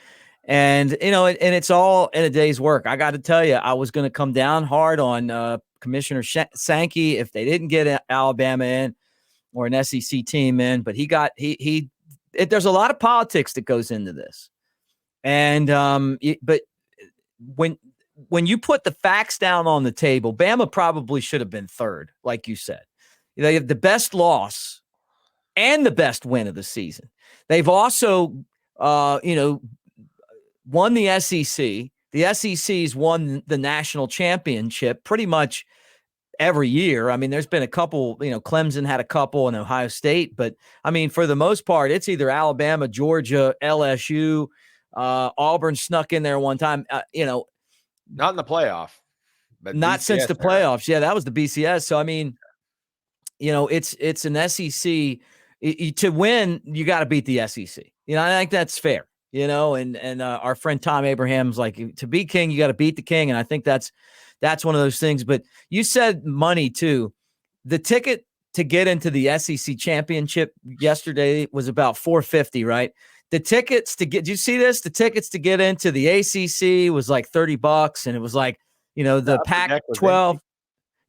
And, and it's all in a day's work. I got to tell you, I was going to come down hard on Commissioner Sankey if they didn't get Alabama in or an SEC team in, but there's a lot of politics that goes into this. And, but when you put the facts down on the table, Bama probably should have been third, like you said. They have the best loss and the best win of the season. They've also, won the SEC. The SEC's won the national championship pretty much every year. I mean, there's been a couple, Clemson had a couple and Ohio State, but I mean, for the most part, it's either Alabama, Georgia, LSU, Auburn snuck in there one time, not in the playoff, but not BCS since the playoffs. Yeah, that was the BCS. So, I mean, it's an SEC. To win, you got to beat the SEC. I think that's fair. And our friend Tom Abraham's like, to be king, you got to beat the king. And I think that's one of those things. But you said money too. The ticket to get into the SEC championship yesterday was about $450, right? The tickets to get, did you see this? The tickets to get into the ACC was like $30. And it was like, the Pac-12.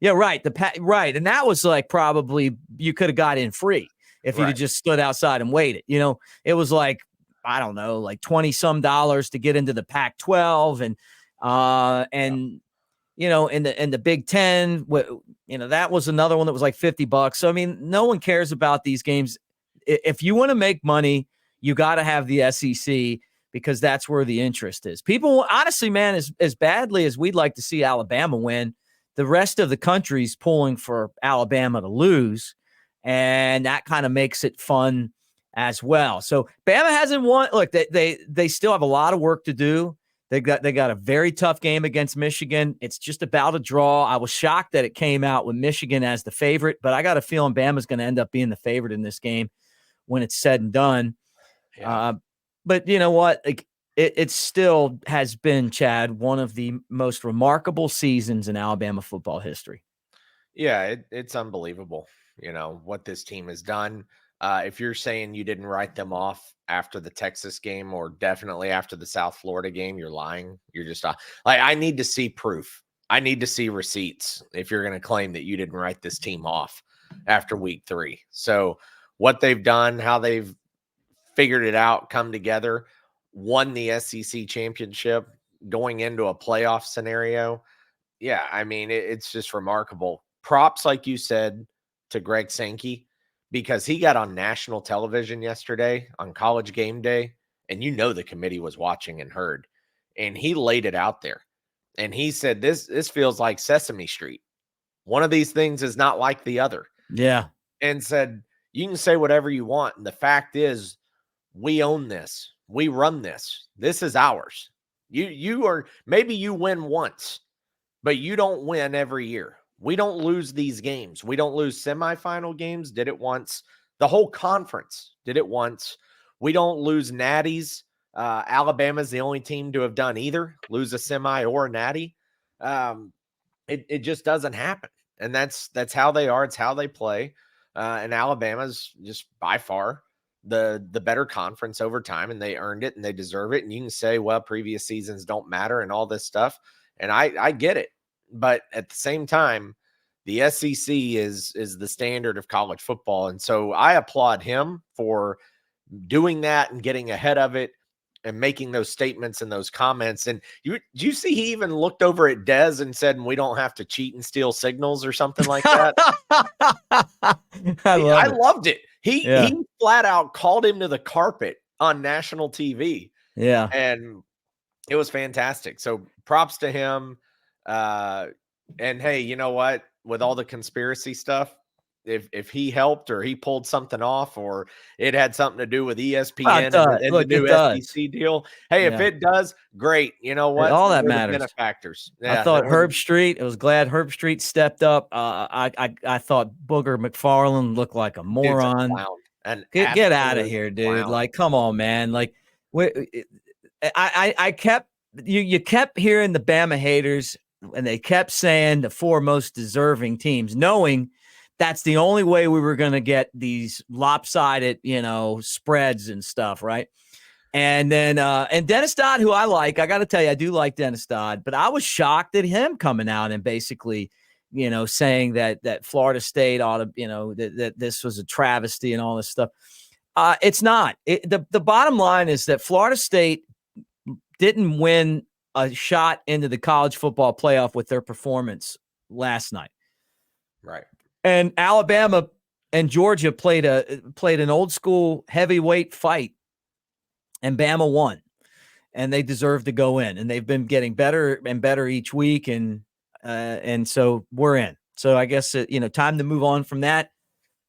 Yeah, right. Right. And that was like, probably you could have got in free if you'd have just stood outside and waited. It was like, I don't know, like $20-some to get into the Pac-12 and in the Big Ten, that was another one that was like $50. So, I mean, no one cares about these games. If you want to make money, you got to have the SEC because that's where the interest is. People, honestly, man, as badly as we'd like to see Alabama win, the rest of the country's pulling for Alabama to lose, and that kind of makes it fun as well. So Bama hasn't won. Look, they still have a lot of work to do. They got a very tough game against Michigan. It's just about a draw. I was shocked that it came out with Michigan as the favorite, but I got a feeling Bama's going to end up being the favorite in this game when it's said and done. Yeah. But you know what? Like, it still has been, Chad, one of the most remarkable seasons in Alabama football history. Yeah, it's unbelievable, what this team has done. If you're saying you didn't write them off after the Texas game or definitely after the South Florida game, you're lying. You're just like, I need to see proof. I need to see receipts if you're going to claim that you didn't write this team off after week 3. So what they've done, how they've figured it out, come together, won the SEC championship, going into a playoff scenario. Yeah, I mean, it's just remarkable. Props, like you said, to Greg Sankey, because he got on national television yesterday on College Game Day, and the committee was watching and heard, and he laid it out there. And he said, this feels like Sesame Street. One of these things is not like the other. Yeah. And said, you can say whatever you want. And the fact is, we own this. We run this. This is ours. Maybe you win once, but you don't win every year. We don't lose these games. We don't lose semifinal games. Did it once. The whole conference did it once. We don't lose natties. Alabama's the only team to have done either, lose a semi or a natty. It just doesn't happen. And that's how they are. It's how they play. And Alabama's just by far the better conference over time, and they earned it and they deserve it. And you can say, well, previous seasons don't matter and all this stuff. And I get it. But at the same time, the SEC is the standard of college football. And so I applaud him for doing that and getting ahead of it and making those statements and those comments. And you see he even looked over at Dez and said, we don't have to cheat and steal signals or something like that. I loved it. He flat out called him to the carpet on national TV. Yeah. And it was fantastic. So props to him. And hey, you know what? With all the conspiracy stuff, if he helped or he pulled something off or it had something to do with ESPN and the new SEC deal, hey, if it does, great. You know what? All that matters. Benefactors. Yeah, I thought Herb Street. I was glad Herb Street stepped up. I thought Booger McFarland looked like a moron. And get out of here, dude! Clown. Like, come on, man! Like, I kept you kept hearing the Bama haters, and they kept saying the 4 most deserving teams, knowing that's the only way we were going to get these lopsided, spreads and stuff, right? And then and Dennis Dodd, who I got to tell you, I do like Dennis Dodd, but I was shocked at him coming out and basically, saying that Florida State ought to, that this was a travesty and all this stuff. It's not. The bottom line is that Florida State didn't win a shot into the college football playoff with their performance last night. Right. And Alabama and Georgia played an old school heavyweight fight, and Bama won, and they deserve to go in. And they've been getting better and better each week, and so we're in. So I guess time to move on from that.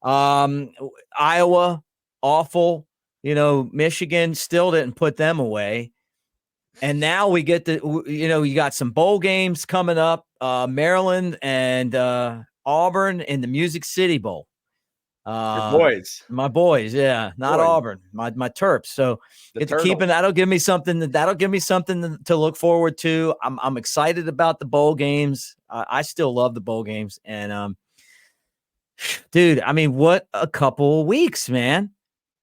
Iowa, awful. Michigan still didn't put them away. And now we get you got some bowl games coming up. Maryland and Auburn in the Music City Bowl. Your boys. My boys, yeah. Not boys. Auburn. My Terps. So that'll give me something to look forward to. I'm excited about the bowl games. I still love the bowl games. And dude, I mean, what a couple of weeks, man.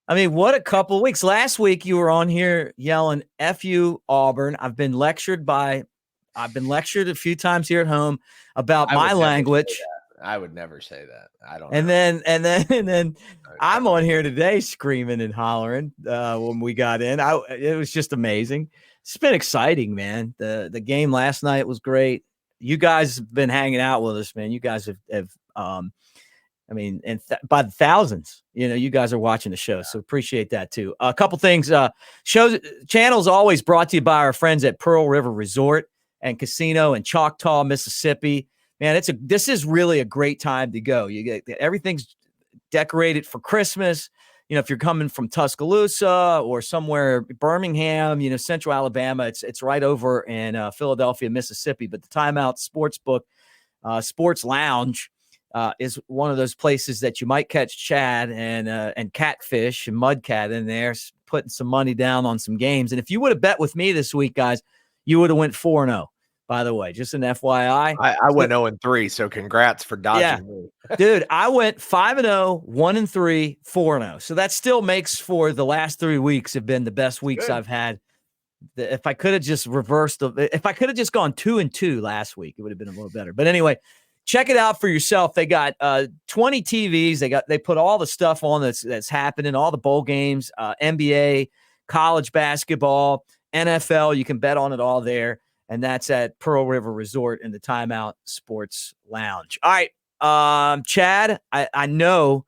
What a couple of weeks. Last week you were on here yelling F you, Auburn. I've been lectured a few times here at home about my language. I would never say that. I don't know. And then okay. I'm on here today screaming and hollering when we got in. It was just amazing. It's been exciting, man. The game last night was great. You guys have been hanging out with us, man. You guys have by the thousands, you guys are watching the show. So appreciate that too. A couple things. Channel's always brought to you by our friends at Pearl River Resort and Casino in Choctaw, Mississippi. Man, this is really a great time to go. You get everything's decorated for Christmas. If you're coming from Tuscaloosa or somewhere, Birmingham, Central Alabama, it's right over in Philadelphia, Mississippi. But the Timeout Sportsbook, Sports Lounge, is one of those places that you might catch Chad and Catfish and Mudcat in there, putting some money down on some games. And if you would have bet with me this week, guys, you would have went 4-0. By the way, just an FYI. I went 0-3, so congrats for dodging me. Dude, I went 5-0, 1-3, 4-0. So that still makes for the last 3 weeks have been the best weeks I've had. If I could have just reversed if I could have just gone 2-2 last week, it would have been a little better. But anyway, check it out for yourself. They got 20 TVs. They put all the stuff on that's happening, all the bowl games, NBA, college basketball, NFL. You can bet on it all there. And that's at Pearl River Resort in the Timeout Sports Lounge. All right, Chad, I know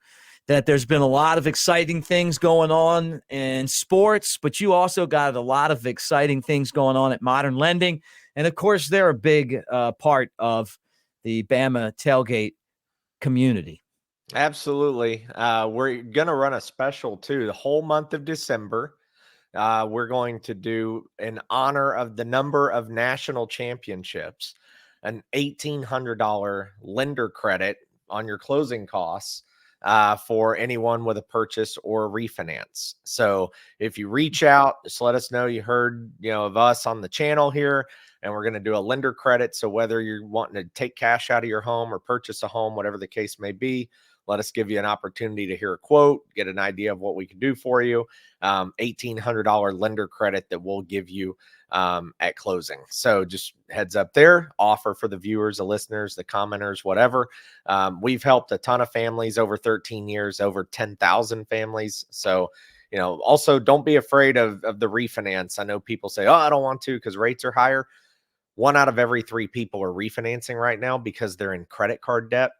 that there's been a lot of exciting things going on in sports, but you also got a lot of exciting things going on at Modern Lending. And, of course, they're a big part of the Bama Tailgate community. Absolutely. We're going to run a special, too, the whole month of December. We're going to do, in honor of the number of national championships, an $1,800 lender credit on your closing costs for anyone with a purchase or refinance. So if you reach out, just let us know you heard, of us on the channel here, and we're going to do a lender credit. So whether you're wanting to take cash out of your home or purchase a home, whatever the case may be, let us give you an opportunity to hear a quote, get an idea of what we can do for you. $1,800 lender credit that we'll give you at closing. So just heads up there, offer for the viewers, the listeners, the commenters, whatever. We've helped a ton of families over 13 years, over 10,000 families. So, also don't be afraid of the refinance. I know people say, oh, I don't want to because rates are higher. 1 out of every 3 people are refinancing right now because they're in credit card debt.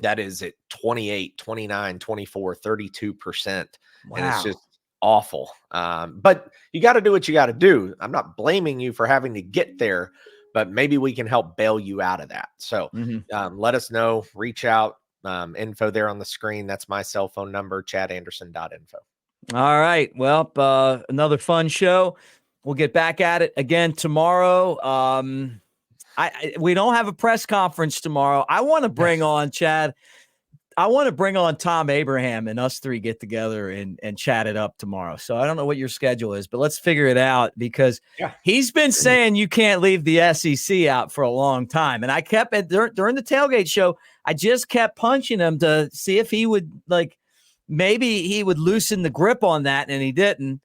That is at 28, 29, 24, 32%. Wow. And it's just awful. But you got to do what you got to do. I'm not blaming you for having to get there, but maybe we can help bail you out of that. So let us know, reach out, info there on the screen. That's my cell phone number, chadanderson.info. All right. Well, another fun show. We'll get back at it again tomorrow. We don't have a press conference tomorrow. I want to bring on Chad. I want to bring on Tom Abraham and us 3 get together and chat it up tomorrow. So I don't know what your schedule is, but let's figure it out because he's been saying you can't leave the SEC out for a long time. And I kept during the tailgate show, I just kept punching him to see if he would maybe he would loosen the grip on that, and he didn't.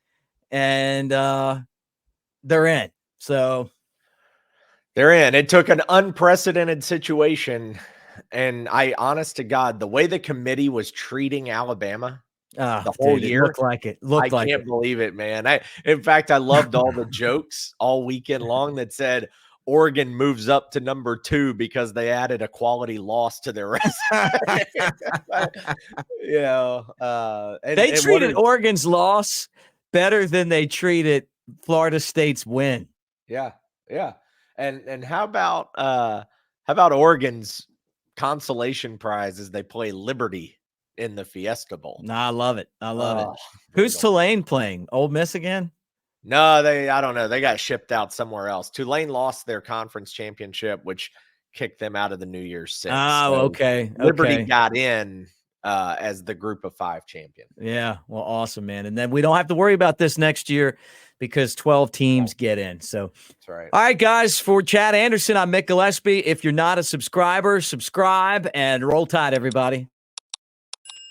And they're in. So they're in. It took an unprecedented situation. And honest to God, the way the committee was treating Alabama the whole year, I can't believe it, man. In fact, I loved all the jokes all weekend long that said Oregon moves up to number 2 because they added a quality loss to their resume. They treated Oregon's loss better than they treated Florida State's win. Yeah. And how about Oregon's consolation prize as they play Liberty in the Fiesta Bowl? No, I love it. It. Who's Tulane playing? Ole Miss again? No, I don't know. They got shipped out somewhere else. Tulane lost their conference championship, which kicked them out of the New Year's Six. Oh, okay. Liberty got in as the group of 5 champion. Yeah. Well, awesome, man. And then we don't have to worry about this next year because 12 teams get in. So that's right. All right, guys, for Chad Anderson, I'm Mick Gillespie. If you're not a subscriber, subscribe and roll tide, everybody.